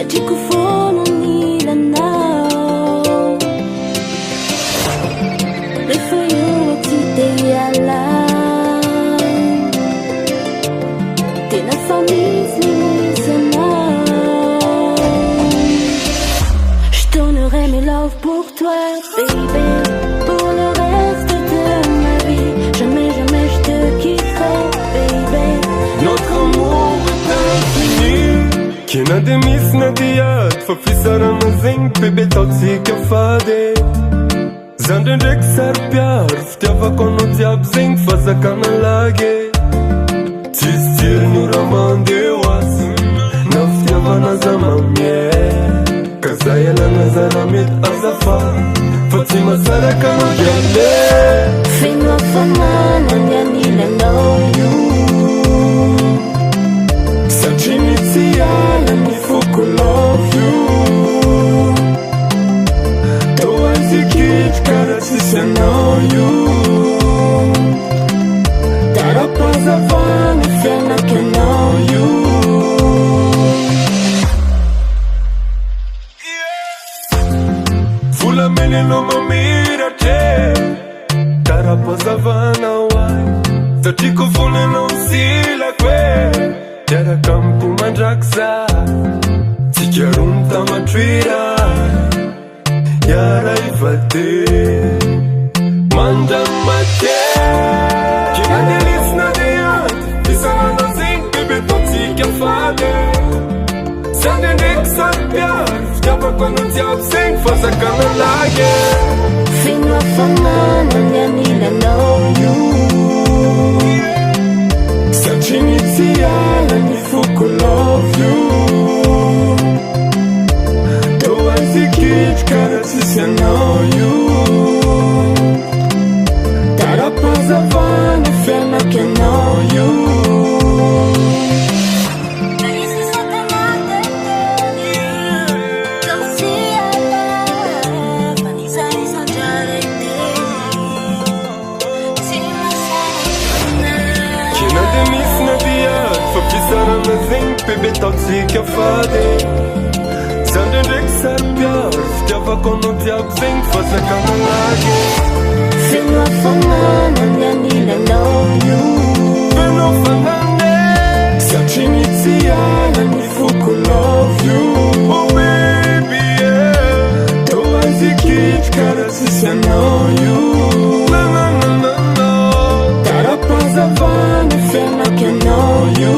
Satriko foana nilanao rehefa eo aty de ialao tena fa misy anao. Je donnerai mes love pour toi baby, pour le reste de ma vie. Jamais, jamais je te quitterai baby. Notre amour est infini. Kina de mis na diat fa fisara mazing bebe toxica fade. Zandre ndrek sarpiar fitiavako anao jiaby zegny fa zakana lage. Tsisy jirony ora mandeha hoazy na fitiavana za mamie. Ka za ialana zara mety azafady fa tsy mahasaraka anao diale. Feno hafanana ny anilanao io satria mitsy ala ny foko love you. Tô azy kitrika karaha tsisy anao io. Tara-pazavana fianaka anao io. Volamena anao mamiratra tara-pazavana hoay satria ko vonanao silako e miaraka amiko mandraky za tsika roa mitamatry yara ivate mandamate. Kina de lisna de anty fisanana zegny bebe totsika fady. Zandre ndraiky sarpiary fitiavako anao jiaby zegny fa zakana lage. Feno hafanana ny anilanao io satria mitsy ala ny foko love you. Tô azy kitrika karaha tsisy anao io. Tara-pazavana fianaka anao io. Kina de mis na diat fa fisarana zegny bebe toxica fady. Zandre ndraiky sarpiary fitiavako anao jiaby zegny fa zakana lage. Feno hafanana ny anilanao io Feno hafanana satria mitsy ala ny foko love you. Oh baby yeah. Tô azy kitrika karaha tsisy anao io. Tara-pazavana fianaka anao io.